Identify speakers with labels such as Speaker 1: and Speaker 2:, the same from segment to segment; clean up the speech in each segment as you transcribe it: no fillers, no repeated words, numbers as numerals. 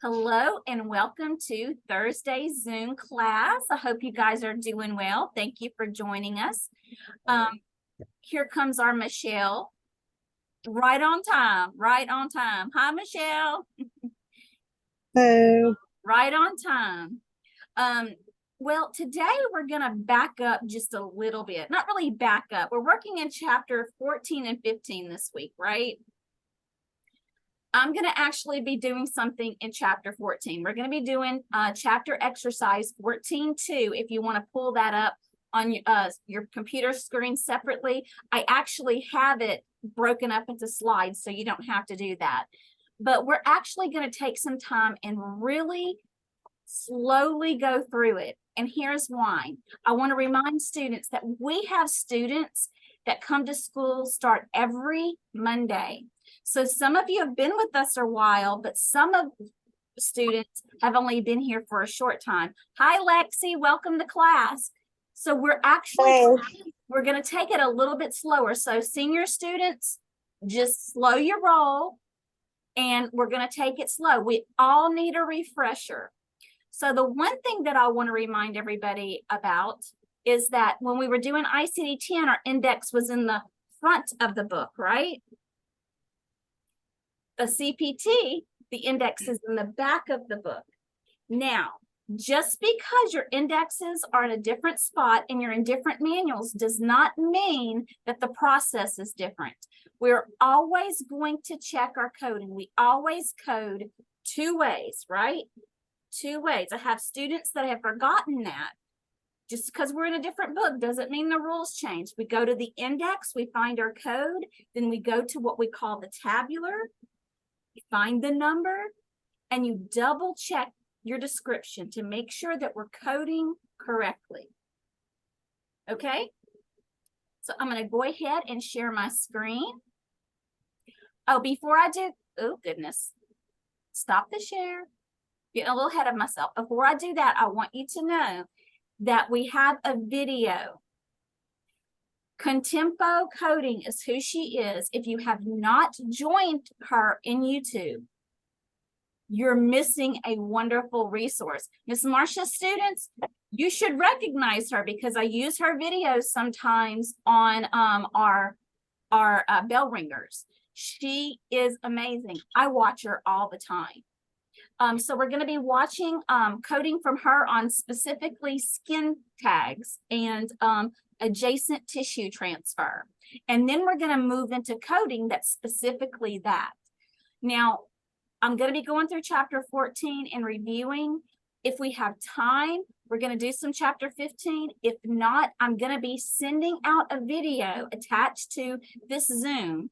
Speaker 1: Hello and welcome to Thursday's Zoom class. I hope you guys are doing well. Thank you for joining us. Here comes our Michelle. Right on time, right on time. Hi, Michelle.
Speaker 2: Hello.
Speaker 1: Right on time. Well, today we're going to back up just a little bit. Not really back up. We're working in chapter 14 and 15 this week, right? I'm going to actually be doing something in chapter 14. We're going to be doing chapter exercise 14-2. If you want to pull that up on your computer screen separately, I actually have it broken up into slides, so you don't have to do that. But we're actually going to take some time and really slowly go through it. And here's why. I want to remind students that we have students that come to school start every Monday. So some of you have been with us a while, but some of the students have only been here for a short time. Hi, Lexi, welcome to class. So we're going to take it a little bit slower. So senior students, just slow your roll and we're going to take it slow. We all need a refresher. So the one thing that I want to remind everybody about is that when we were doing ICD-10, our index was in the front of the book, right? The CPT, the index is in the back of the book. Now, just because your indexes are in a different spot and you're in different manuals does not mean that the process is different. We're always going to check our coding. We always code two ways, right? Two ways. I have students that have forgotten that. Just because we're in a different book doesn't mean the rules change. We go to the index, we find our code, then we go to what we call the tabular. You find the number and you double check your description to make sure that we're coding correctly. Okay, so I'm going to go ahead and share my screen. Oh, before I do, oh goodness, stop the share. Getting a little ahead of myself. Before I do that, I want you to know that we have a video. Contempo Coding is who she is. If you have not joined her in YouTube, you're missing a wonderful resource. Miss Marcia students, you should recognize her because I use her videos sometimes on our bell ringers. She is amazing. I watch her all the time. So we're going to be watching coding from her on specifically skin tags and adjacent tissue transfer. And then we're going to move into coding that's specifically that. Now, I'm going to be going through chapter 14 and reviewing. If we have time, we're going to do some chapter 15. If not, I'm going to be sending out a video attached to this Zoom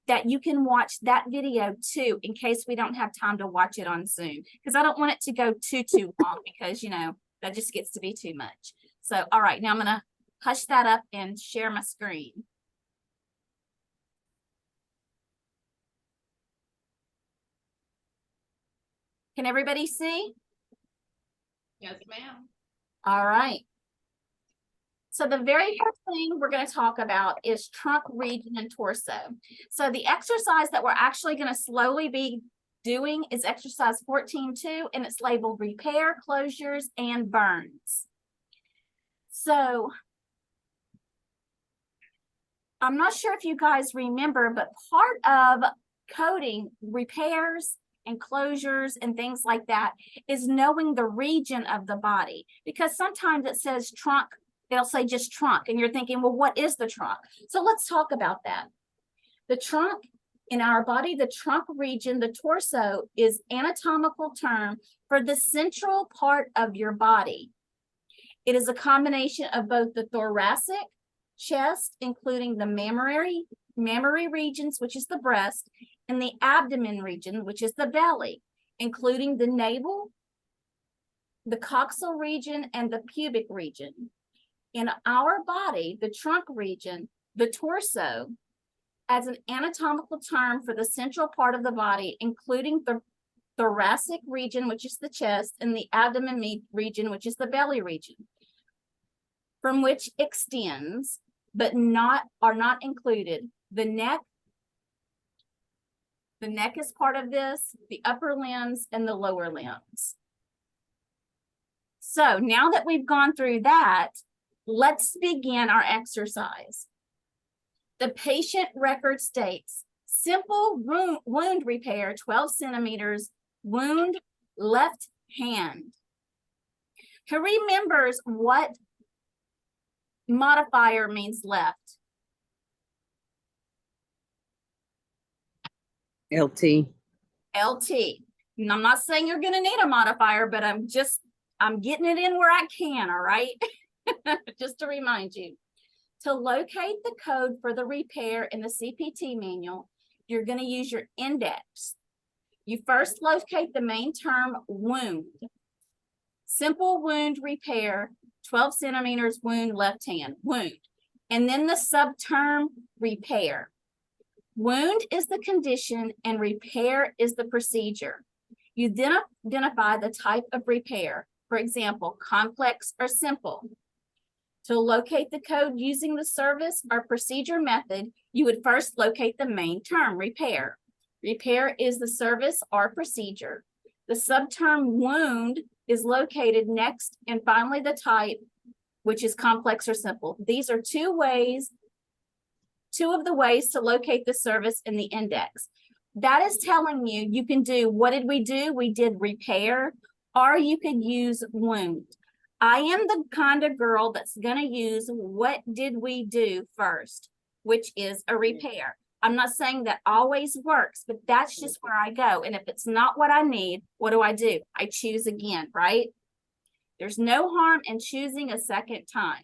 Speaker 1: that you can watch that video too, in case we don't have time to watch it on Zoom, because I don't want it to go too long because, you know, that just gets to be too much. So, all right, now I'm going to hush that up and share my screen. Can everybody see?
Speaker 3: Yes, ma'am.
Speaker 1: All right. So the very first thing we're going to talk about is trunk region and torso. So the exercise that we're actually going to slowly be doing is exercise 14-2, and it's labeled repair, closures, and burns. So I'm not sure if you guys remember, but part of coding repairs and closures and things like that is knowing the region of the body, because sometimes it says trunk, it'll say just trunk, and you're thinking, well, what is the trunk? So let's talk about that. The trunk in our body, the trunk region, the torso, is anatomical term for the central part of your body. It is a combination of both the thoracic, chest, including the mammary regions, which is the breast, and the abdomen region, which is the belly, including the navel, the coxal region, and the pubic region. In our body, the trunk region, the torso, as an anatomical term for the central part of the body, including the thoracic region, which is the chest, and the abdomen region, which is the belly region, from which extends, but are not included, the neck, The neck is part of this, the upper limbs and the lower limbs. So now that we've gone through that, let's begin our exercise. The patient record states, simple wound repair, 12 centimeters, wound left hand. Who remembers what modifier means left?
Speaker 2: LT.
Speaker 1: LT. And I'm not saying you're going to need a modifier, but I'm getting it in where I can, all right? Just to remind you. To locate the code for the repair in the CPT manual, you're going to use your index. You first locate the main term wound. Simple wound repair, 12 centimeters, wound left hand, wound. And then the subterm repair. Wound is the condition and repair is the procedure. You then identify the type of repair. For example, complex or simple. To locate the code using the service or procedure method, you would first locate the main term, repair. Repair is the service or procedure. The subterm wound is located next, and finally the type, which is complex or simple. These are two of the ways to locate the service in the index. That is telling you, you can do, what did we do? We did repair, or you could use wound. I am the kind of girl that's going to use what did we do first, which is a repair. I'm not saying that always works, but that's just where I go. And if it's not what I need, what do? I choose again, right? There's no harm in choosing a second time.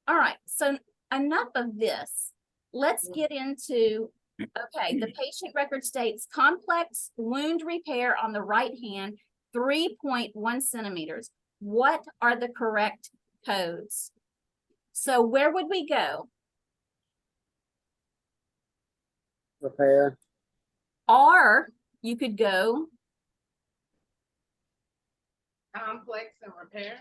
Speaker 1: All right, so enough of this. Let's get into, okay, the patient record states complex wound repair on the right hand, 3.1 centimeters. What are the correct codes? So where would we go?
Speaker 2: Repair.
Speaker 1: Or you could go,
Speaker 3: Complex and repair.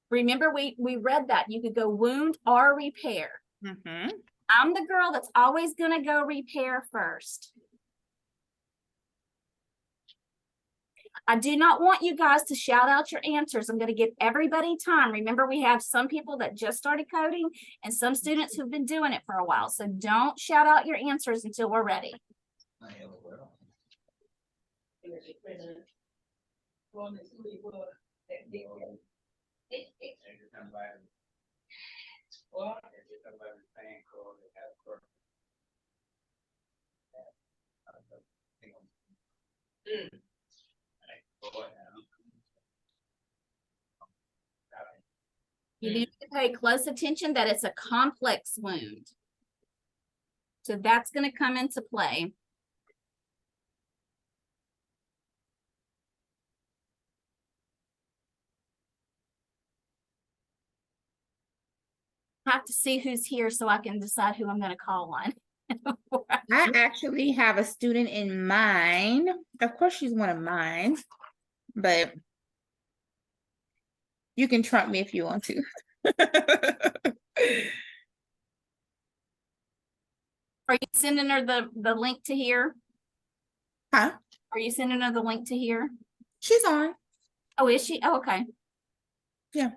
Speaker 1: remember we read that. You could go wound or repair.
Speaker 4: Mm-hmm.
Speaker 1: I'm the girl that's always going to go repair first. I do not want you guys to shout out your answers. I'm going to give everybody time. Remember, we have some people that just started coding and some students who've been doing it for a while. So don't shout out your answers until we're ready. You need to pay close attention that it's a complex wound. So that's going to come into play. I have to see who's here so I can decide who I'm going to call on.
Speaker 4: I actually have a student in mind. Of course, she's one of mine, but you can trump me if you want to.
Speaker 1: Are you sending her the link to here?
Speaker 4: Huh?
Speaker 1: Are you sending her the link to here?
Speaker 4: She's on.
Speaker 1: Oh, is she? Oh, okay.
Speaker 4: Yeah,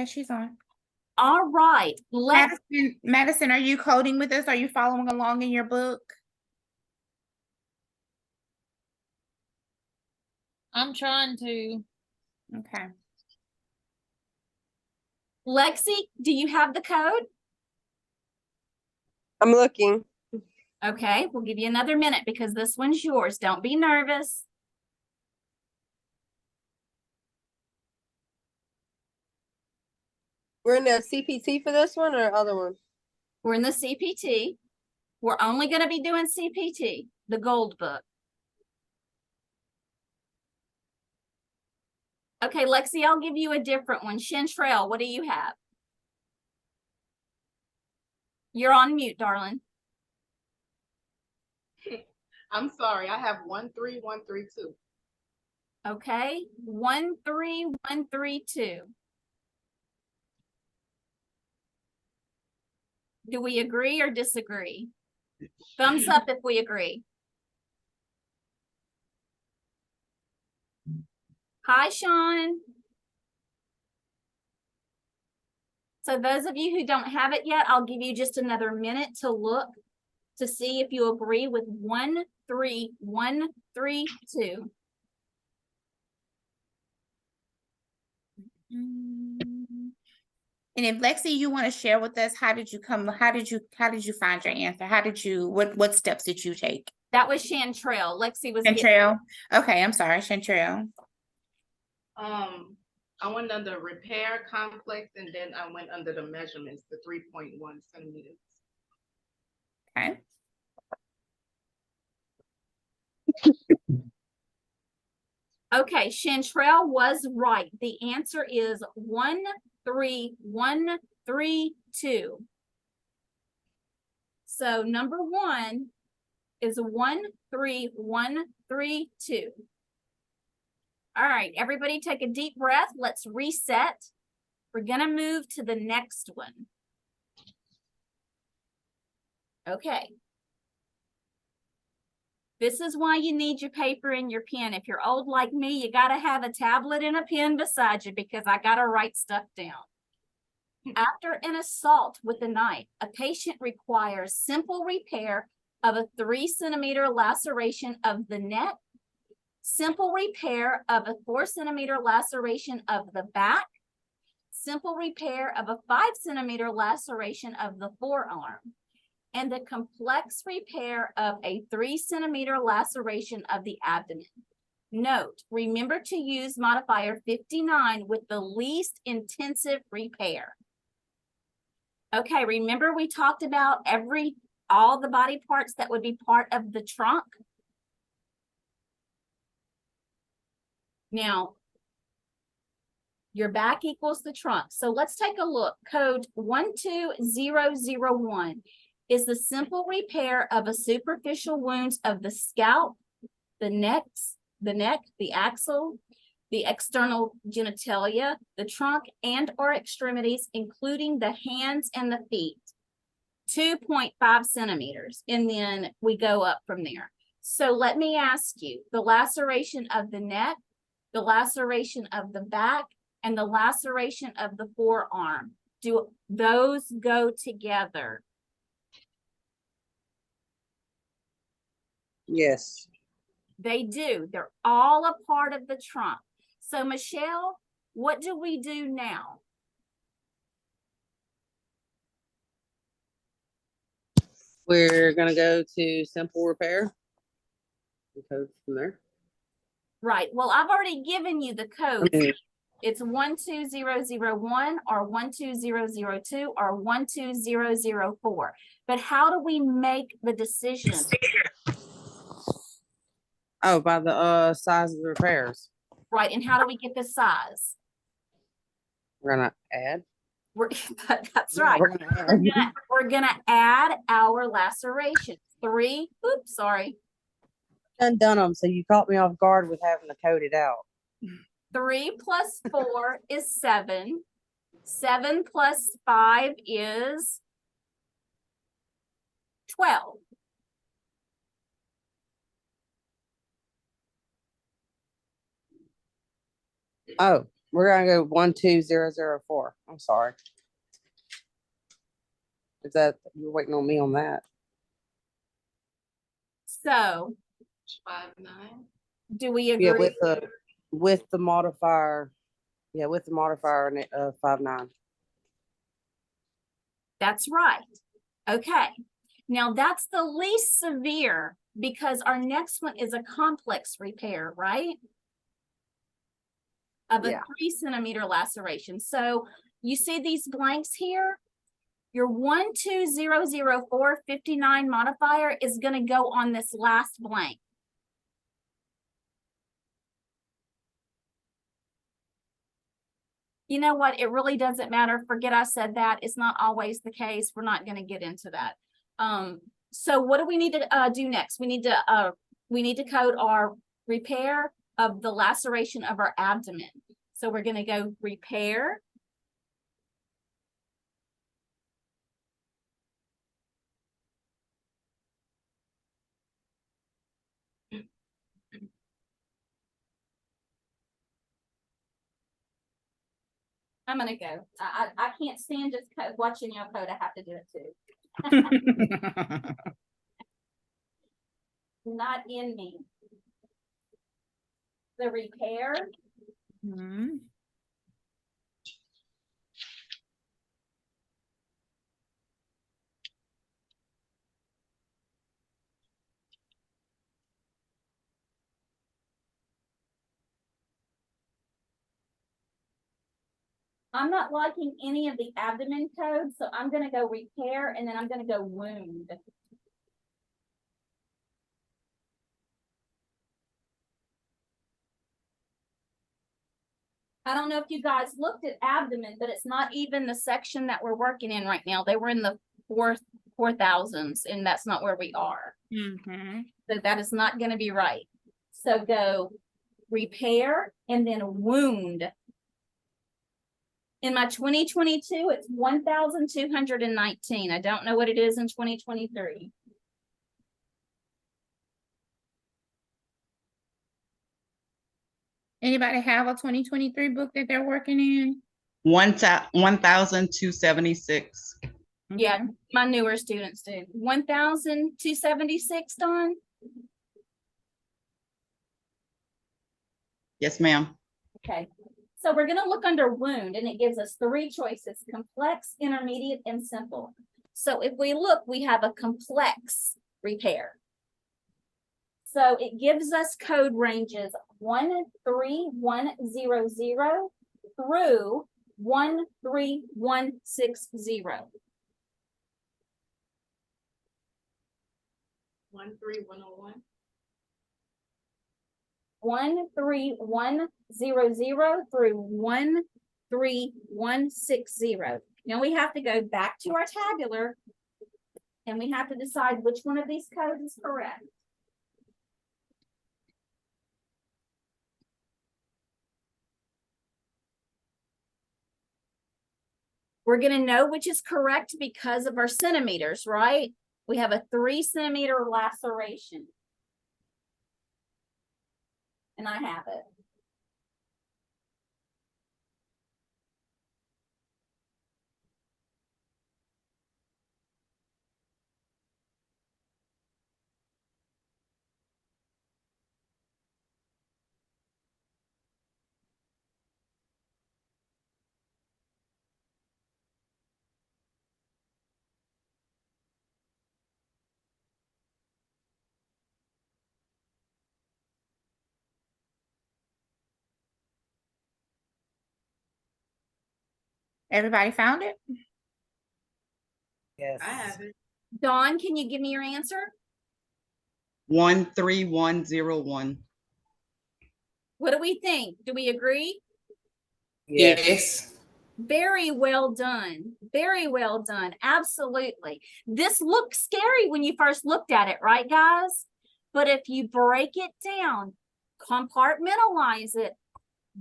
Speaker 4: she's on.
Speaker 1: All right.
Speaker 4: Madison, are you coding with us? Are you following along in your book?
Speaker 3: I'm trying to.
Speaker 4: Okay.
Speaker 1: Lexi, do you have the code?
Speaker 5: I'm looking.
Speaker 1: Okay, we'll give you another minute because this one's yours. Don't be nervous.
Speaker 5: We're in the CPT for this one or other one?
Speaker 1: We're in the CPT. We're only going to be doing CPT, the gold book. Okay, Lexi, I'll give you a different one. Chantrell, what do you have? You're on mute, darling.
Speaker 3: I'm sorry. I have 13132.
Speaker 1: Okay, 13132. Do we agree or disagree? Thumbs up if we agree. Hi, Sean. So those of you who don't have it yet, I'll give you just another minute to look to see if you agree with 13132.
Speaker 4: And if Lexi, you want to share with us, how did you find your answer? What steps did you take?
Speaker 1: That was Chantrell. Lexi was getting,
Speaker 4: Chantrell? Okay, I'm sorry, Chantrell.
Speaker 3: I went under repair complex and then I went under the measurements, the 3.1 centimeters.
Speaker 4: Okay.
Speaker 1: okay, Chantrell was right. The answer is 13132. So number one is 13132. All right, everybody take a deep breath. Let's reset. We're gonna move to the next one. Okay. This is why you need your paper and your pen. If you're old like me, you gotta have a tablet and a pen beside you because I gotta write stuff down. After an assault with a knife, a patient requires simple repair of a 3 centimeter laceration of the neck, simple repair of a 4 centimeter laceration of the back, simple repair of a 5 centimeter laceration of the forearm, and a complex repair of a 3 centimeter laceration of the abdomen. Note, remember to use modifier 59 with the least intensive repair. Okay, remember we talked about all the body parts that would be part of the trunk? Now, your back equals the trunk. So let's take a look. Code 12001 is the simple repair of a superficial wounds of the scalp, the neck, the axle, the external genitalia, the trunk and or extremities, including the hands and the feet. 2.5 centimeters. And then we go up from there. So let me ask you, the laceration of the neck, the laceration of the back, and the laceration of the forearm, do those go together?
Speaker 2: Yes.
Speaker 1: They do. They're all a part of the trunk. So Michelle, what do we do now?
Speaker 2: We're gonna go to simple repair. And go from there.
Speaker 1: Right. Well, I've already given you the code.
Speaker 2: Okay.
Speaker 1: It's 12001 or 12002 or 12004. But how do we make the decision?
Speaker 2: Oh, by the size of the repairs.
Speaker 1: Right. And how do we get the size?
Speaker 2: We're gonna add.
Speaker 1: That's right.
Speaker 2: We're gonna add.
Speaker 1: We're gonna add our laceration. 3. Oops, sorry.
Speaker 2: Done them, so you caught me off guard with having to code it out.
Speaker 1: 3 plus 4 is 7. 7 plus 5 is 12.
Speaker 2: Oh, we're gonna go 12004. I'm sorry. Is that you're waiting on me on that?
Speaker 1: So
Speaker 3: 5.9.
Speaker 1: do we agree?
Speaker 2: Yeah, with the modifier. Yeah, with the modifier 5.9.
Speaker 1: That's right. Okay. Now that's the least severe because our next one is a complex repair, right? Of a
Speaker 2: Yeah.
Speaker 1: 3 centimeter laceration. So you see these blanks here? Your 12004 59 modifier is going to go on this last blank. You know what? It really doesn't matter. Forget I said that. It's not always the case. We're not going to get into that. So what do we need to do next? We need to code our repair of the laceration of our abdomen. So we're going to go repair I'm gonna go. I can't stand just watching your code. I have to do it too. Not in me. The repair,
Speaker 4: Mhm.
Speaker 1: I'm not liking any of the abdomen codes, so I'm gonna go repair and then I'm gonna go wound. I don't know if you guys looked at abdomen, but it's not even the section that we're working in right now. They were in the 4,000s, and that's not where we are.
Speaker 4: Mhm.
Speaker 1: So that is not gonna be right. So go repair and then wound. In my 2022, it's 1,219. I don't know what it is in 2023.
Speaker 4: Anybody have a 2023 book that they're working in?
Speaker 6: 1,276.
Speaker 1: Yeah, my newer students do. 1,276, Dawn?
Speaker 6: Yes, ma'am.
Speaker 1: Okay. So we're gonna look under wound and it gives us three choices: complex, intermediate, and simple. So if we look, we have a complex repair. So it gives us code ranges 13100 through 13160.
Speaker 3: 13101.
Speaker 1: 13100 through 13160. Now we have to go back to our tabular and we have to decide which one of these codes is correct. We're going to know which is correct because of our centimeters, right? We have a 3 centimeter laceration. And I have it.
Speaker 4: Everybody found it?
Speaker 2: Yes.
Speaker 3: I have it.
Speaker 1: Dawn, can you give me your answer?
Speaker 6: 13101.
Speaker 1: What do we think? Do we agree?
Speaker 2: Yes.
Speaker 1: Very well done. Very well done. Absolutely. This looked scary when you first looked at it, right, guys? But if you break it down, compartmentalize it,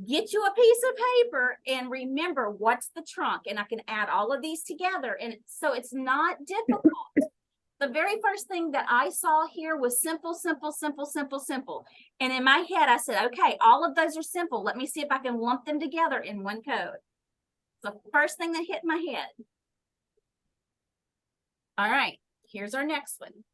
Speaker 1: get you a piece of paper and remember what's the trunk. And I can add all of these together. And so it's not difficult. The very first thing that I saw here was simple, simple, simple, simple, simple. And in my head, I said, okay, all of those are simple. Let me see if I can lump them together in one code. The first thing that hit my head. All right, here's our next one.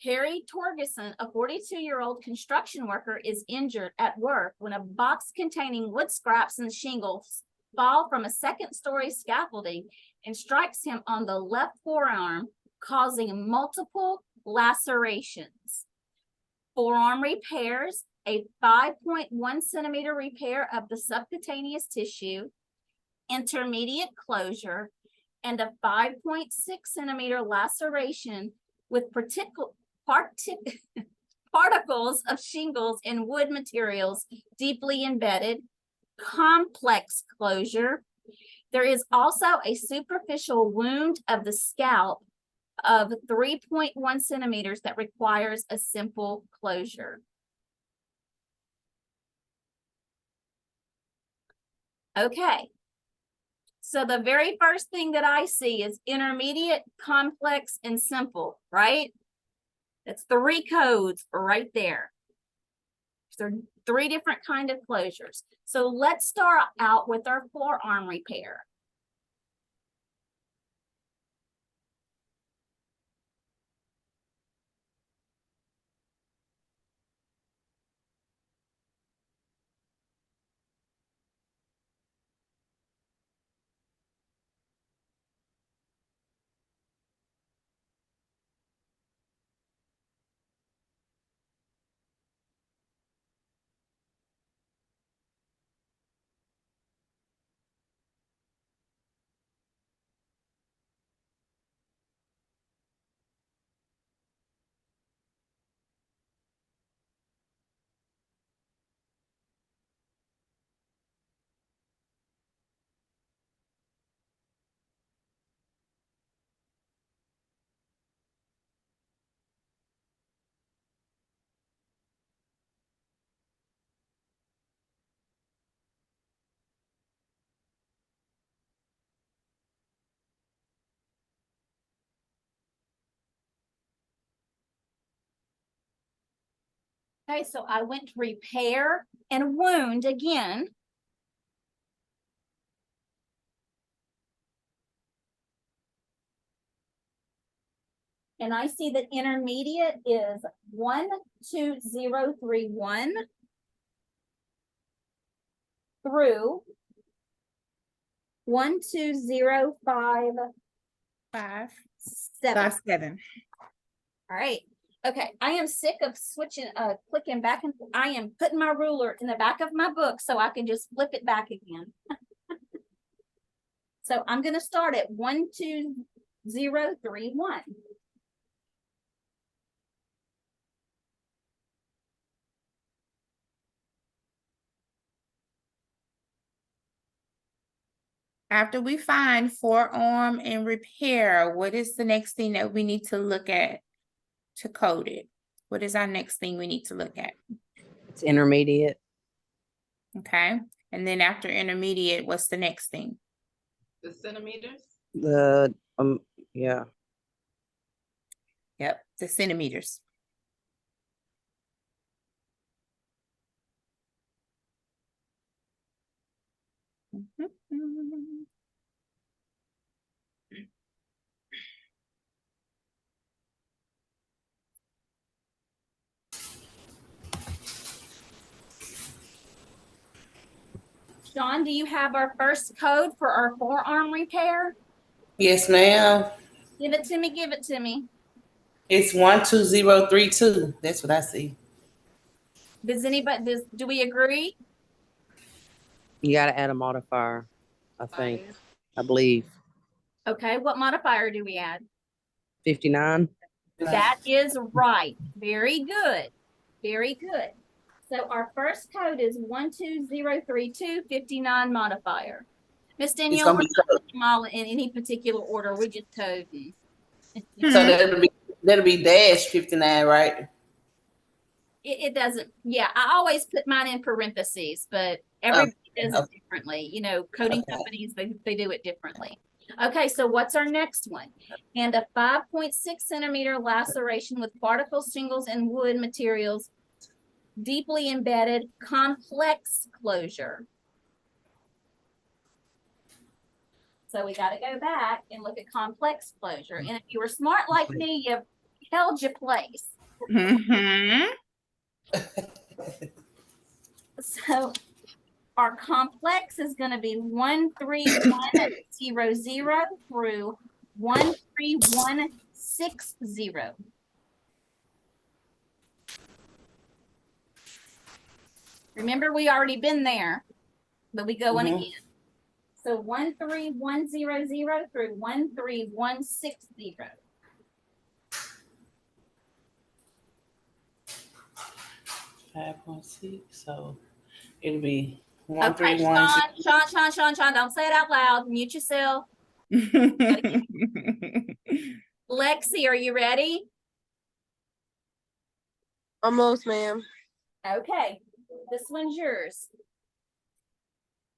Speaker 1: Harry Torgerson, a 42-year-old construction worker, is injured at work when a box containing wood scraps and shingles fall from a second-story scaffolding and strikes him on the left forearm, causing multiple lacerations. Forearm repairs, a 5.1 centimeter repair of the subcutaneous tissue, intermediate closure, and a 5.6 centimeter laceration with particles of shingles and wood materials deeply embedded, complex closure. There is also a superficial wound of the scalp of 3.1 centimeters that requires a simple closure. Okay. So the very first thing that I see is intermediate, complex, and simple, right? That's 3 codes right there. So three different kind of closures. So let's start out with our forearm repair. Okay, so I went to repair and wound again. And I see that intermediate is 12031 through 12057.
Speaker 4: 5, 7.
Speaker 1: All right. Okay. I am sick of switching, clicking back and I am putting my ruler in the back of my book so I can just flip it back again. So I'm going to start at 12031.
Speaker 4: After we find forearm and repair, what is the next thing that we need to look at to code it? What is our next thing we need to look at?
Speaker 2: It's intermediate.
Speaker 4: Okay, and then after intermediate, what's the next thing?
Speaker 3: The centimeters?
Speaker 2: Yeah.
Speaker 4: Yep, the centimeters. Mhm.
Speaker 1: Sean, do you have our first code for our forearm repair?
Speaker 7: Yes, ma'am.
Speaker 1: Give it to me. Give it to me.
Speaker 7: It's 12032. That's what I see.
Speaker 1: Does anybody, do we agree?
Speaker 2: You gotta add a modifier, I think,
Speaker 3: Fire.
Speaker 2: I believe.
Speaker 1: Okay, what modifier do we add?
Speaker 2: 59.
Speaker 1: That is right. Very good. Very good. So our first code is 12032 59 modifier. Miss
Speaker 7: It's
Speaker 1: Danielle,
Speaker 7: gonna
Speaker 1: we're
Speaker 7: be
Speaker 1: not putting them all in any particular order. We just code them.
Speaker 7: so that'll be dash 59, right?
Speaker 1: It doesn't, yeah, I always put mine in parentheses, but everybody does it
Speaker 7: okay.
Speaker 1: differently. You know, coding
Speaker 7: Okay.
Speaker 1: companies, they do it differently. Okay, so what's our next one? And a 5.6 centimeter laceration with particles, shingles, and wood materials, deeply embedded complex closure. So we got to go back and look at complex closure. And if you were smart like me, you held your place.
Speaker 4: Mhm.
Speaker 1: So our complex is going to be 13100 through 13160. Remember, we already been there, but we go in again. So 13100 through 13160.
Speaker 7: 5.6. So it'll be
Speaker 1: Okay,
Speaker 7: 131.
Speaker 1: Sean, don't say it out loud. Mute yourself. Lexi, are you ready?
Speaker 5: Almost, ma'am.
Speaker 1: Okay, this one's yours.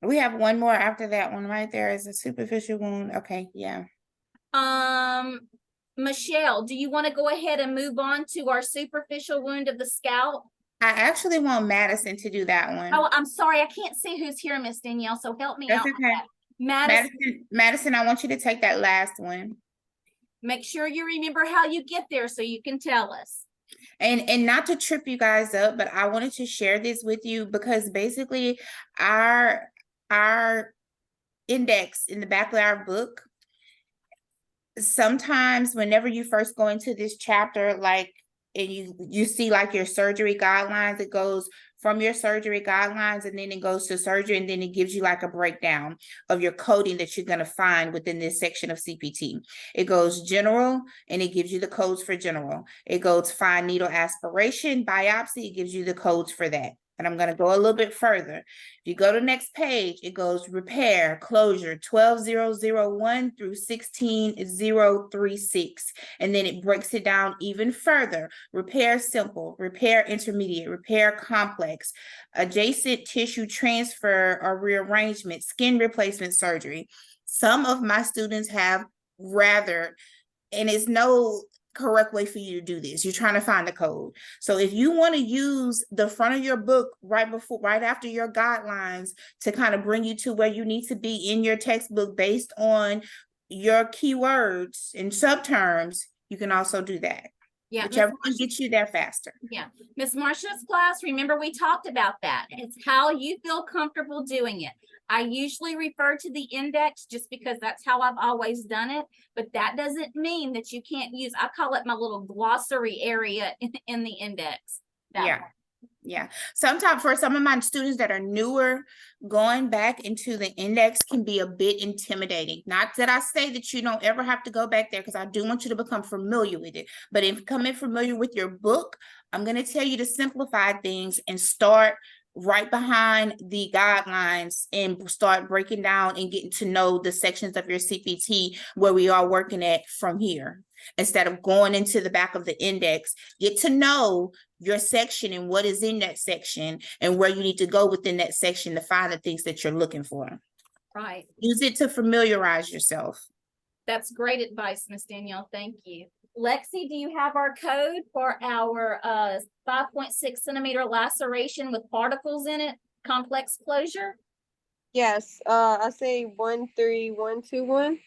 Speaker 4: We have one more after that one right there is a superficial wound. Okay, yeah.
Speaker 1: Michelle, do you want to go ahead and move on to our superficial wound of the scalp?
Speaker 4: I actually want Madison to do that one.
Speaker 1: Oh, I'm sorry, I can't see who's here, Miss Danielle, so help me
Speaker 4: That's
Speaker 1: out with
Speaker 4: okay.
Speaker 1: that. Madison,
Speaker 4: Madison, I want you to take that last one.
Speaker 1: make sure you remember how you get there so you can tell us.
Speaker 4: And not to trip you guys up, but I wanted to share this with you because basically our index in the back of our book, sometimes whenever you first go into this chapter, like, and you see like your surgery guidelines, it goes from your surgery guidelines and then it goes to surgery, and then it gives you like a breakdown of your coding that you're going to find within this section of CPT. It goes general and it gives you the codes for general. It goes fine needle aspiration, biopsy, it gives you the codes for that. And I'm going to go a little bit further. If you go to the next page, it goes repair, closure, 12001 through 16036. And then it breaks it down even further. Repair simple, repair intermediate, repair complex, adjacent tissue transfer or rearrangement, skin replacement surgery. Some of my students have rather, and it's no correct way for you to do this. You're trying to find the code. So if you want to use the front of your book right after your guidelines to kind of bring you to where you need to be in your textbook based on your keywords and subterms, you can also do that.
Speaker 1: Yeah,
Speaker 4: Whichever one gets you there faster.
Speaker 1: Miss Marcia's class, remember we talked about that. It's how you feel comfortable doing it. I usually refer to the index just because that's how I've always done it, but that doesn't mean that you can't use, I call it my little glossary area in the index.
Speaker 4: Yeah. Yeah. Sometimes for some of my students that are newer, going back into the index can be a bit intimidating. Not that I say that you don't ever have to go back there, because I do want you to become familiar with it. But if becoming familiar with your book, I'm going to tell you to simplify things and start right behind the guidelines and start breaking down and getting to know the sections of your CPT where we are working at from here. Instead of going into the back of the index, get to know your section and what is in that section and where you need to go within that section to find the things that you're looking for.
Speaker 1: Right.
Speaker 4: Use it to familiarize yourself.
Speaker 1: That's great advice, Miss Danielle. Thank you. Lexi, do you have our code for our 5.6 centimeter laceration with particles in it, complex closure?
Speaker 5: Yes, I say 13121.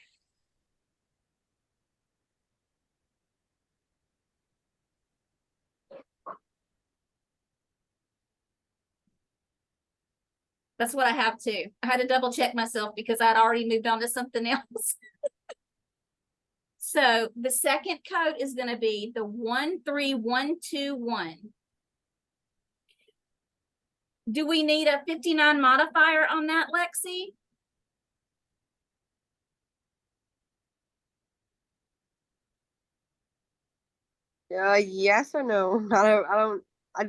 Speaker 1: That's what I have too. I had to double check myself because I'd already moved on to something else. So the second code is going to be the 13121. Do we need a 59 modifier on that, Lexi?
Speaker 5: Yes or no? The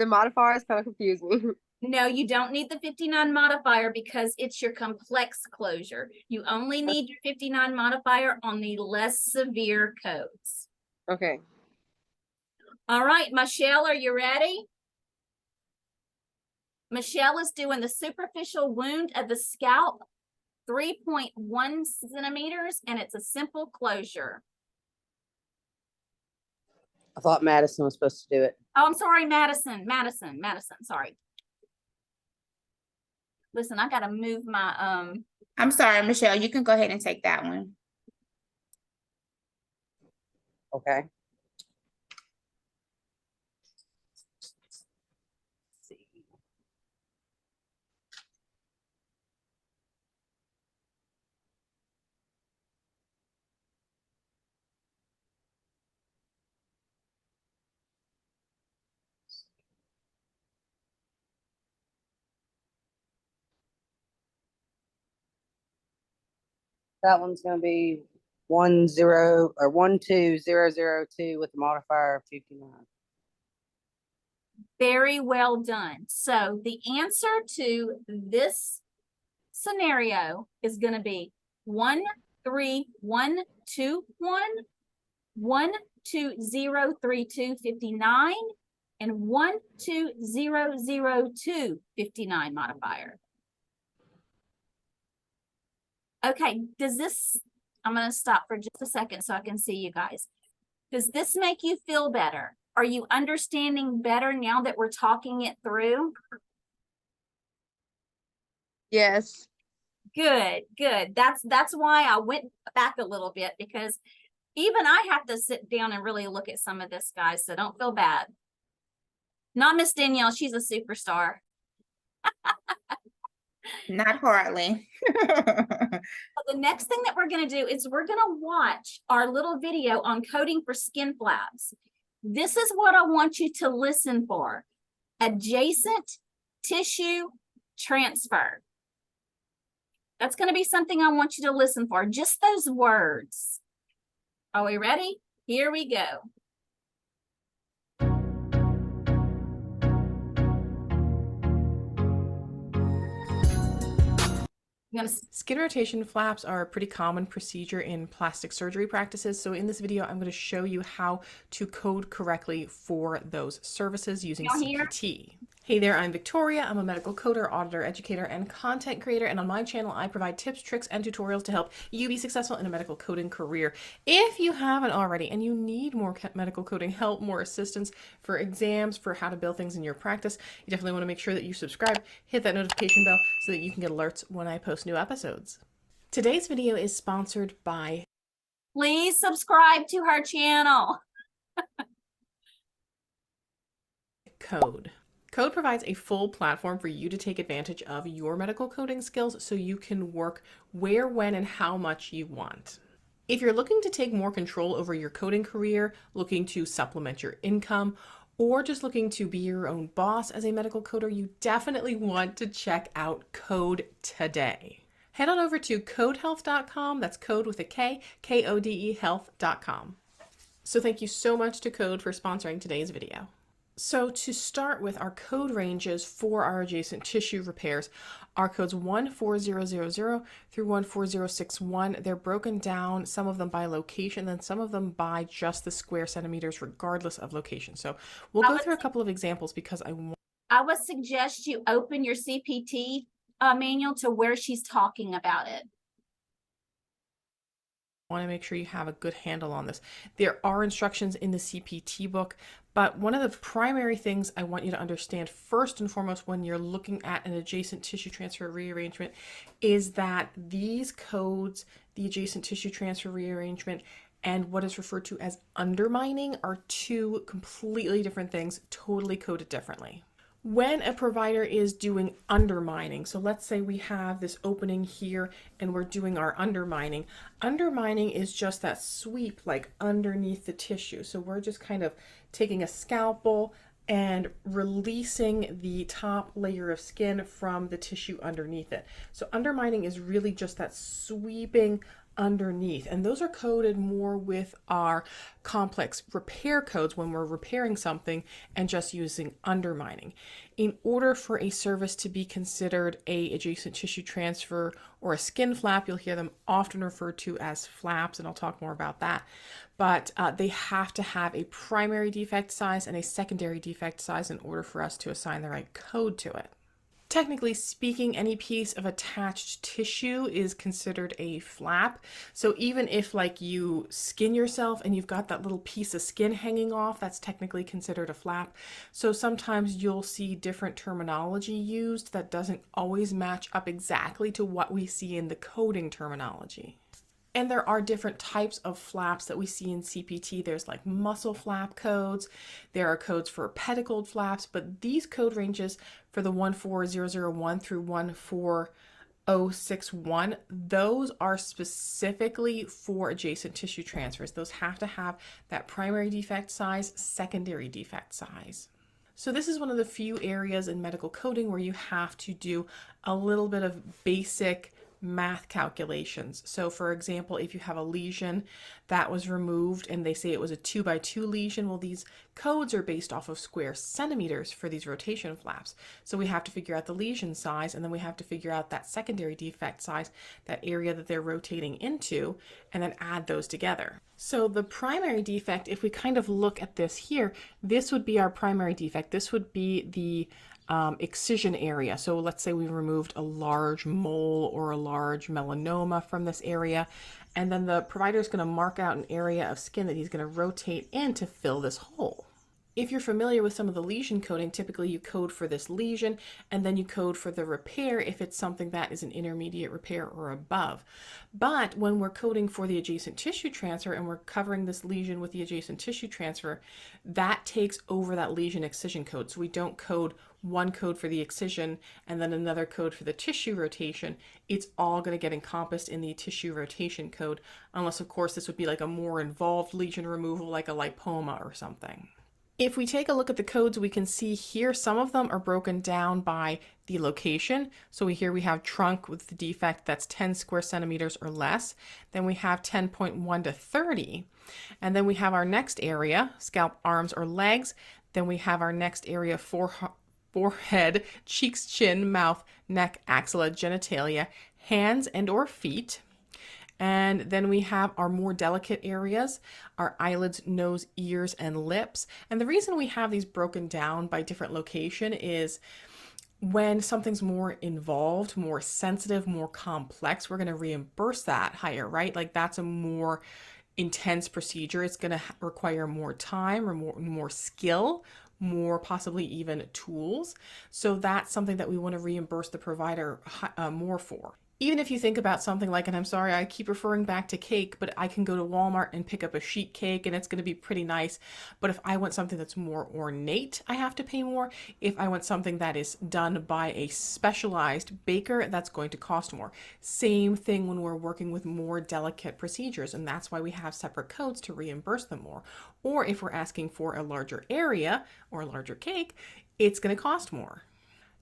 Speaker 5: modifiers kind of confuse me.
Speaker 1: No, you don't need the 59 modifier because it's your complex closure. You only need your 59 modifier on the less severe codes.
Speaker 5: Okay.
Speaker 1: All right, Michelle, are you ready? Michelle is doing the superficial wound of the scalp, 3.1 centimeters, and it's a simple closure.
Speaker 2: I thought Madison was supposed to do it.
Speaker 1: Oh, I'm sorry, Madison, sorry. Listen, I gotta move my,
Speaker 4: I'm sorry, Michelle, you can go ahead and take that one.
Speaker 2: Okay. That one's gonna be 12002 with the modifier of 59.
Speaker 1: very well done. So the answer to this scenario is gonna be 13121, 1203259, and 1200259 modifier. Okay, does this, I'm gonna stop for just a second so I can see you guys. Does this make you feel better? Are you understanding better now that we're talking it through?
Speaker 5: Yes.
Speaker 1: Good, good. That's why I went back a little bit, because even I have to sit down and really look at some of this, guys, so don't feel bad. Not Miss Danielle, she's a superstar.
Speaker 4: Not hardly.
Speaker 1: The next thing that we're going to do is we're going to watch our little video on coding for skin flaps. This is what I want you to listen for. Adjacent tissue transfer. That's going to be something I want you to listen for. Just those words. Are we ready? Here we go. I'm gonna
Speaker 8: Skin rotation flaps are a pretty common procedure in plastic surgery practices. So in this video, I'm going to show you how to code correctly for those services using
Speaker 1: Y'all hear?
Speaker 8: CPT. Hey there, I'm Victoria. I'm a medical coder, auditor, educator, and content creator. And on my channel, I provide tips, tricks, and tutorials to help you be successful in a medical coding career. If you haven't already and you need more medical coding help, more assistance for exams, for how to build things in your practice, you definitely want to make sure that you subscribe, hit that notification bell so that you can get alerts when I post new episodes. Today's video is sponsored by
Speaker 1: Please subscribe to her channel.
Speaker 8: Code. Code provides a full platform for you to take advantage of your medical coding skills so you can work where, when, and how much you want. If you're looking to take more control over your coding career, looking to supplement your income, or just looking to be your own boss as a medical coder, you definitely want to check out Code today. Head on over to codehealth.com. That's code with a K, K-O-D-E health.com. So thank you so much to Code for sponsoring today's video. So to start with, our code ranges for our adjacent tissue repairs are codes 14000 through 14061. They're broken down, some of them by location, and some of them by just the square centimeters, regardless of location. So we'll go through a couple of examples because
Speaker 1: I would suggest you open your CPT manual to where she's talking about it.
Speaker 8: want to make sure you have a good handle on this. There are instructions in the CPT book, but one of the primary things I want you to understand first and foremost when you're looking at an adjacent tissue transfer rearrangement is that these codes, the adjacent tissue transfer rearrangement, and what is referred to as undermining are two completely different things, totally coded differently. When a provider is doing undermining, so let's say we have this opening here and we're doing our undermining. Undermining is just that sweep like underneath the tissue. So we're just kind of taking a scalpel and releasing the top layer of skin from the tissue underneath it. So undermining is really just that sweeping underneath, and those are coded more with our complex repair codes when we're repairing something and just using undermining. In order for a service to be considered a adjacent tissue transfer or a skin flap, you'll hear them often referred to as flaps, and I'll talk more about that, but they have to have a primary defect size and a secondary defect size in order for us to assign the right code to it. Technically speaking, any piece of attached tissue is considered a flap. So even if like you skin yourself and you've got that little piece of skin hanging off, that's technically considered a flap. So sometimes you'll see different terminology used that doesn't always match up exactly to what we see in the coding terminology. And there are different types of flaps that we see in CPT. There's like muscle flap codes. There are codes for pedicled flaps, but these code ranges for the 14001 through 14061, those are specifically for adjacent tissue transfers. Those have to have that primary defect size, secondary defect size. So this is one of the few areas in medical coding where you have to do a little bit of basic math calculations. So for example, if you have a lesion that was removed and they say it was a 2x2 lesion, well, these codes are based off of square centimeters for these rotation flaps. So we have to figure out the lesion size, and then we have to figure out that secondary defect size, that area that they're rotating into, and then add those together. So the primary defect, if we kind of look at this here, this would be our primary defect. This would be the excision area. So let's say we removed a large mole or a large melanoma from this area, And then the provider is going to mark out an area of skin that he's going to rotate in to fill this hole. If you're familiar with some of the lesion coding, typically you code for this lesion and then you code for the repair if it's something that is an intermediate repair or above. But when we're coding for the adjacent tissue transfer and we're covering this lesion with the adjacent tissue transfer, that takes over that lesion excision code. So we don't code one code for the excision and then another code for the tissue rotation. It's all going to get encompassed in the tissue rotation code, unless of course this would be like a more involved lesion removal like a lipoma or something. If we take a look at the codes, we can see here some of them are broken down by the location. So here we have trunk with the defect that's 10 square centimeters or less. Then we have 10.1 to 30. And then we have our next area, scalp, arms, or legs. Then we have our next area, forehead, cheeks, chin, mouth, neck, axilla, genitalia, hands and or feet. And then we have our more delicate areas, our eyelids, nose, ears, and lips. And the reason we have these broken down by different location is when something's more involved, more sensitive, more complex, we're going to reimburse that higher, right? Like that's a more intense procedure. It's going to require more time or more skill, more possibly even tools. So that's something that we want to reimburse the provider more for. Even if you think about something like, and I'm sorry, I keep referring back to cake, but I can go to Walmart and pick up a sheet cake and it's going to be pretty nice. But if I want something that's more ornate, I have to pay more. If I want something that is done by a specialized baker, that's going to cost more. Same thing when we're working with more delicate procedures, and that's why we have separate codes to reimburse them more. Or if we're asking for a larger area or a larger cake, it's going to cost more.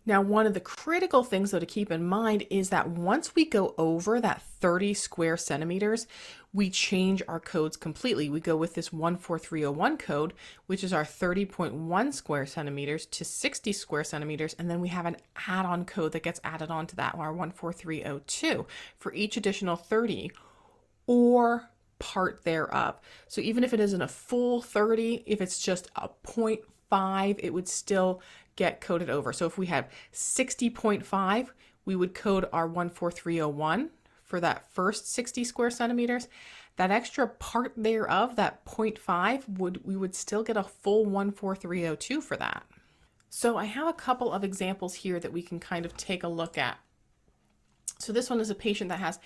Speaker 8: Now, one of the critical things, though, to keep in mind is that once we go over that 30 square centimeters, we change our codes completely. We go with this 14301 code, which is our 30.1 square centimeters to 60 square centimeters, and then we have an add-on code that gets added on to that, our 14302, for each additional 30 or part thereof. So even if it isn't a full 30, if it's just a 0.5, it would still get coded over. So if we have 60.5, we would code our 14301 for that first 60 square centimeters. That extra part thereof, that 0.5, we would still get a full 14302 for that. So I have a couple of examples here that we can kind of take a look at. So this one is a patient that has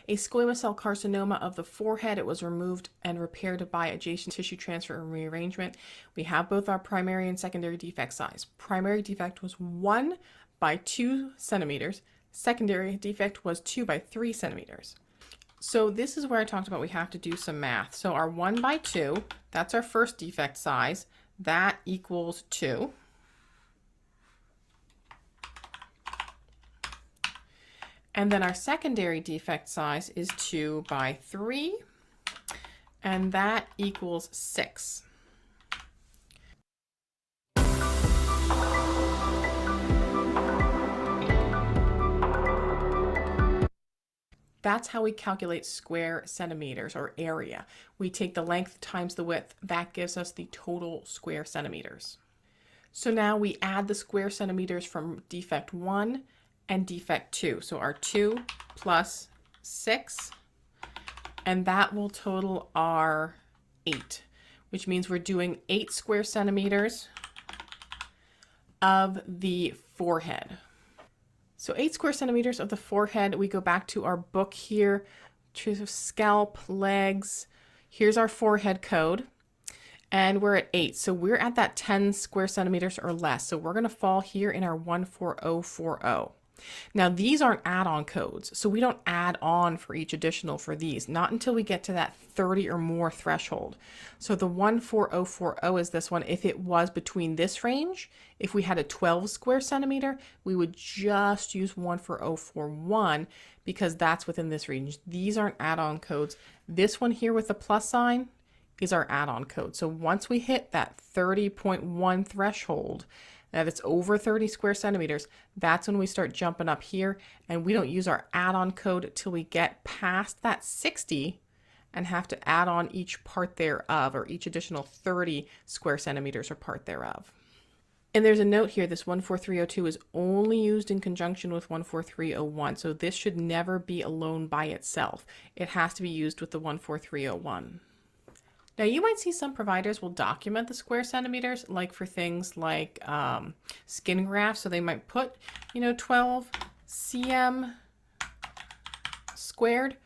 Speaker 8: a squamous cell carcinoma of the forehead. It was removed and repaired by adjacent tissue transfer and rearrangement. We have both our primary and secondary defect size. Primary defect was 1 by 2 centimeters. Secondary defect was 2 by 3 centimeters. So this is where I talked about we have to do some math. So our 1 by 2, that's our first defect size. That equals 2. And then our secondary defect size is 2 by 3, and that equals 6. That's how we calculate square centimeters or area. We take the length times the width. That gives us the total square centimeters. So now we add the square centimeters from defect 1 and defect 2. So our 2 plus 6, and that will total our 8, which means we're doing 8 square centimeters of the forehead. So 8 square centimeters of the forehead. We go back to our book here, scalp, legs. Here's our forehead code, and we're at 8. So we're at that 10 square centimeters or less. So we're going to fall here in our 14040. Now these aren't add-on codes, so we don't add on for each additional for these, not until we get to that 30 or more threshold. So the 14040 is this one. If it was between this range, if we had a 12 square centimeter, we would just use 14041 because that's within this range. These aren't add-on codes. This one here with the plus sign is our add-on code. So once we hit that 30.1 threshold, that it's over 30 square centimeters, that's when we start jumping up here, and we don't use our add-on code till we get past that 60 and have to add on each part thereof, or each additional 30 square centimeters or part thereof. And there's a note here, this 14302 is only used in conjunction with 14301. So this should never be alone by itself. It has to be used with the 14301. Now you might see some providers will document the square centimeters, like for things like skin grafts. So they might put, 12 cm squared.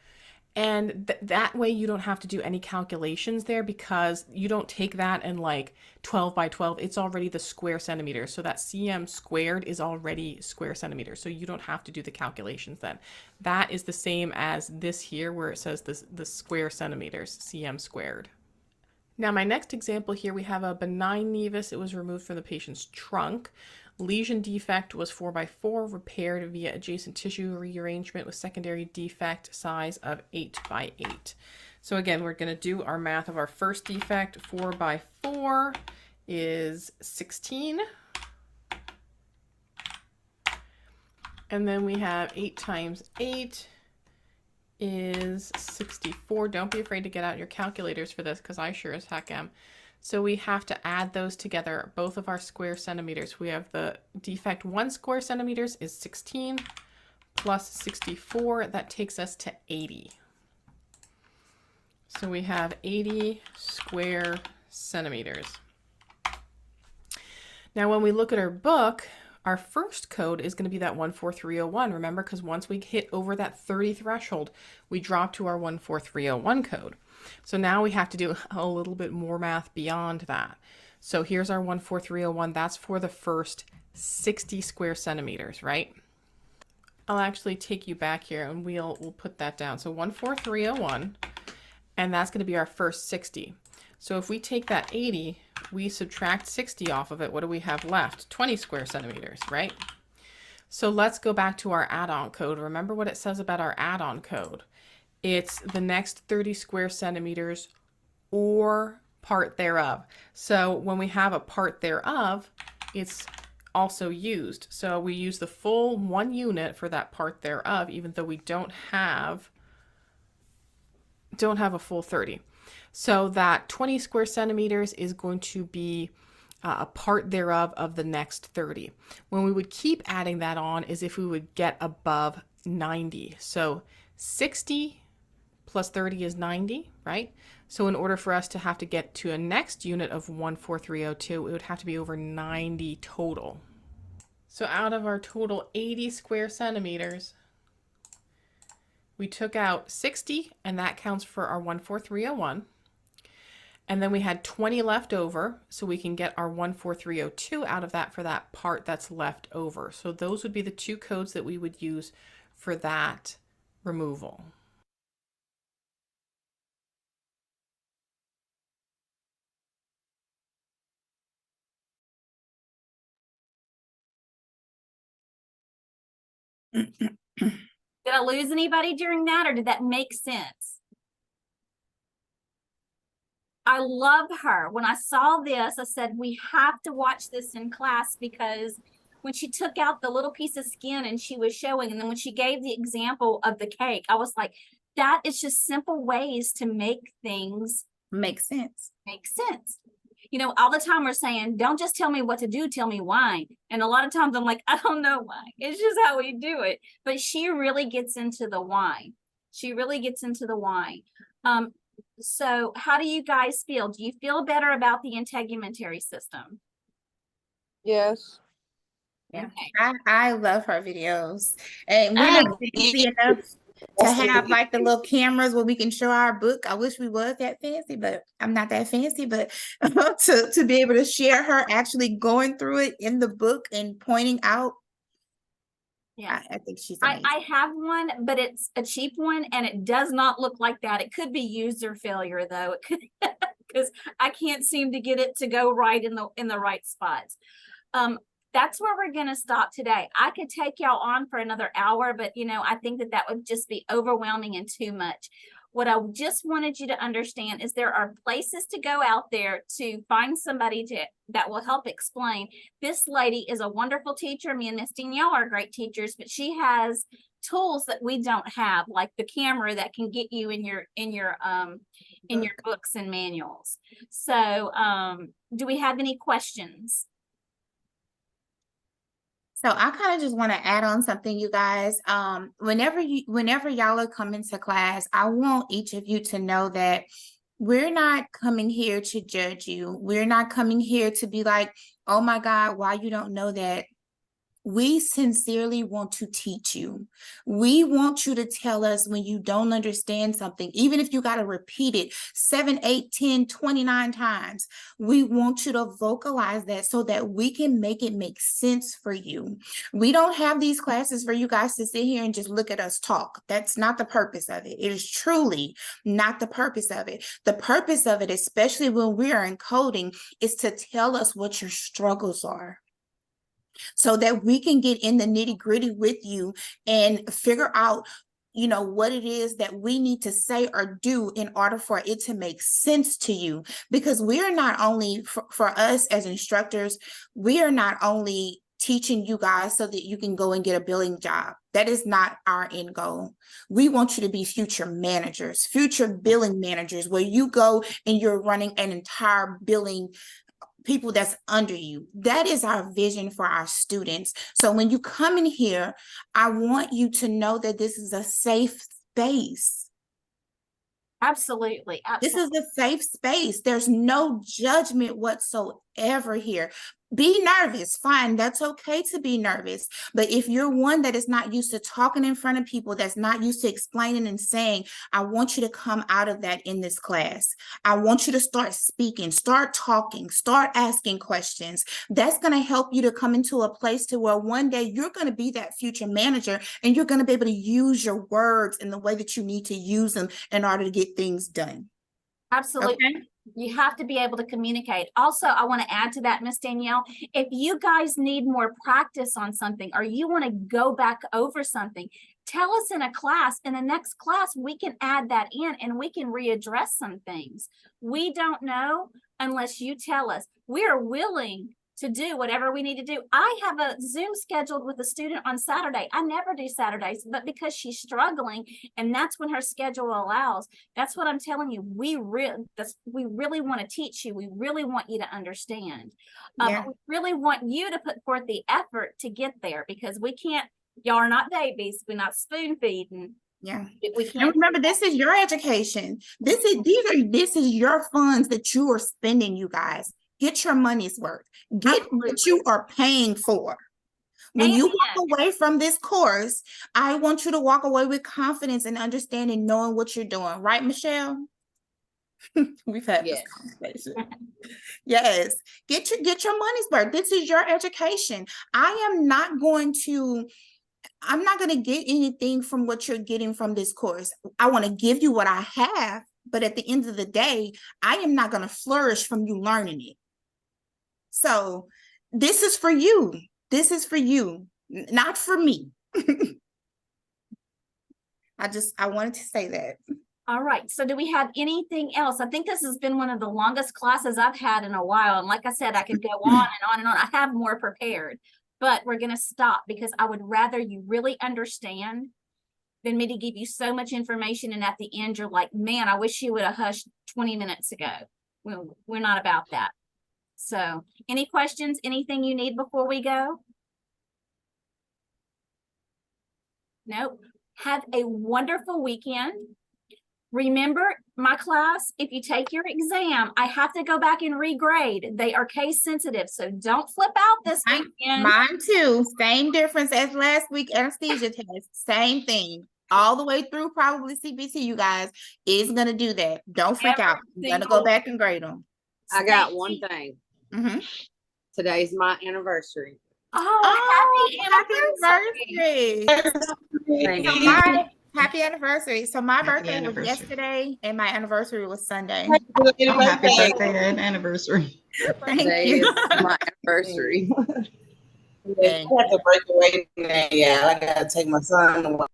Speaker 8: And that way you don't have to do any calculations there, because you don't take that and like 12 by 12, it's already the square centimeters. So that cm squared is already square centimeters. So you don't have to do the calculations then. That is the same as this here where it says the square centimeters, cm squared. Now my next example here, we have a benign nevus. It was removed from the patient's trunk. Lesion defect was 4x4, repaired via adjacent tissue rearrangement with secondary defect size of 8x8. So again, we're going to do our math of our first defect. 4x4 is 16. And then we have 8 times 8 is 64. Don't be afraid to get out your calculators for this, because I sure as heck am. So we have to add those together, both of our square centimeters. We have the defect 1 square centimeters is 16 plus 64. That takes us to 80. So we have 80 square centimeters. Now when we look at our book, our first code is going to be that 14301. Remember, because once we hit over that 30 threshold, we drop to our 14301 code. So now we have to do a little bit more math beyond that. So here's our 14301. That's for the first 60 square centimeters, right? I'll actually take you back here and we'll put that down. So 14301, and that's going to be our first 60. So if we take that 80, we subtract 60 off of it, what do we have left? 20 square centimeters, right? So let's go back to our add-on code. Remember what it says about our add-on code. It's the next 30 square centimeters or part thereof. So when we have a part thereof, it's also used. So we use the full 1 unit for that part thereof, even though we don't have a full 30. So that 20 square centimeters is going to be a part thereof of the next 30. When we would keep adding that on is if we would get above 90. So 60 plus 30 is 90, right? So in order for us to have to get to a next unit of 14302, it would have to be over 90 total. So out of our total 80 square centimeters, we took out 60, and that counts for our 14301. And then we had 20 left over, so we can get our 14302 out of that for that part that's left over. So those would be the 2 codes that we would use for that removal.
Speaker 1: Did I lose anybody during that, or did that make sense? I love her. When I saw this, I said, we have to watch this in class, because when she took out the little piece of skin and she was showing, and then when she gave the example of the cake, I was like, that is just simple ways to make things
Speaker 4: Makes sense.
Speaker 1: make sense. You know, all the time we're saying, don't just tell me what to do, tell me why. And a lot of times I'm like, I don't know why. It's just how we do it. But she really gets into the why. She really gets into the why. So how do you guys feel? Do you feel better about the integumentary system?
Speaker 5: Yes.
Speaker 4: Yeah.
Speaker 1: Okay.
Speaker 4: I love her videos. And we're
Speaker 7: I
Speaker 4: not fancy enough to have like the little cameras where we can show our book. I wish we was that fancy, but I'm not that fancy. But to be able to share her actually going through it in the book and pointing out,
Speaker 1: Yeah.
Speaker 4: I think she's amazing.
Speaker 1: I have one, but it's a cheap one and it does not look like that. It could be user failure though. It could, because I can't seem to get it to go right in the right spots. That's where we're going to stop today. I could take y'all on for another hour, but you know, I think that would just be overwhelming and too much. What I just wanted you to understand is there are places to go out there to find somebody that will help explain. This lady is a wonderful teacher. Me and Miss Danielle are great teachers, but she has tools that we don't have, like the camera that can get you in your books and manuals. So, do we have any questions?
Speaker 4: So I kind of just want to add on something, you guys. Whenever y'all are coming to class, I want each of you to know that we're not coming here to judge you. We're not coming here to be like, oh my God, why you don't know that? We sincerely want to teach you. We want you to tell us when you don't understand something, even if you got to repeat it 7, 8, 10, 29 times. We want you to vocalize that so that we can make it make sense for you. We don't have these classes for you guys to sit here and just look at us talk. That's not the purpose of it. It is truly not the purpose of it. The purpose of it, especially when we are in coding, is to tell us what your struggles are, so that we can get in the nitty-gritty with you and figure out, what it is that we need to say or do in order for it to make sense to you. Because we are not only, for us as instructors, we are not only teaching you guys so that you can go and get a billing job. That is not our end goal. We want you to be future managers, future billing managers, where you go and you're running an entire billing people that's under you. That is our vision for our students. So when you come in here, I want you to know that this is a safe space.
Speaker 1: Absolutely.
Speaker 4: This
Speaker 1: Absolutely.
Speaker 4: is a safe space. There's no judgment whatsoever here. Be nervous, fine, that's okay to be nervous. But if you're one that is not used to talking in front of people, that's not used to explaining and saying, I want you to come out of that in this class. I want you to start speaking, start talking, start asking questions. That's going to help you to come into a place to where one day you're going to be that future manager, and you're going to be able to use your words in the way that you need to use them in order to get things done.
Speaker 1: Absolutely.
Speaker 4: Okay?
Speaker 1: You have to be able to communicate. Also, I want to add to that, Miss Danielle, if you guys need more practice on something, or you want to go back over something, tell us in a class. In the next class, we can add that in and we can readdress some things. We don't know unless you tell us. We are willing to do whatever we need to do. I have a Zoom scheduled with a student on Saturday. I never do Saturdays, but because she's struggling and that's when her schedule allows, that's what I'm telling you. We really want to teach you. We really want you to understand.
Speaker 4: Yeah.
Speaker 1: We really want you to put forth the effort to get there, because we can't, y'all are not babies. We're not spoon feeding.
Speaker 4: Yeah.
Speaker 1: We
Speaker 4: And
Speaker 1: can't.
Speaker 4: remember, this is your education. This is your funds that you are spending, you guys. Get your money's worth. Get what you are paying for. When you walk away from this course, I want you to walk away with confidence and understanding, knowing what you're doing. Right, Michelle? We've had this conversation. Yes. Get your money's worth. This is your education. I'm not going to get anything from what you're getting from this course. I want to give you what I have, but at the end of the day, I am not going to flourish from you learning it. So this is for you. This is for you, not for me. I wanted to say that.
Speaker 1: All right. So do we have anything else? I think this has been one of the longest classes I've had in a while. And like I said, I could go on and on and on. I have more prepared, but we're going to stop because I would rather you really understand than me to give you so much information. And at the end, you're like, man, I wish you would have hushed 20 minutes ago. We're not about that. So any questions, anything you need before we go? Nope. Have a wonderful weekend. Remember, my class, if you take your exam, I have to go back and regrade. They are case sensitive, so don't flip out this weekend.
Speaker 4: Mine too. Same difference as last week anesthesia test. Same thing. All the way through probably CBT, you guys, is going to do that. Don't freak out. I'm going to go back and grade them.
Speaker 2: I got one thing.
Speaker 4: Mm-hmm.
Speaker 2: Today's my anniversary.
Speaker 1: Oh, happy anniversary.
Speaker 2: Thank
Speaker 4: So
Speaker 2: you.
Speaker 4: happy anniversary. So my
Speaker 6: Happy
Speaker 4: birthday was
Speaker 6: anniversary.
Speaker 4: yesterday and my anniversary was Sunday.
Speaker 6: Oh, happy birthday and anniversary.
Speaker 4: Thank
Speaker 2: Today
Speaker 4: you.
Speaker 2: is my anniversary.
Speaker 7: I have to break away now. Yeah, I gotta take my son away.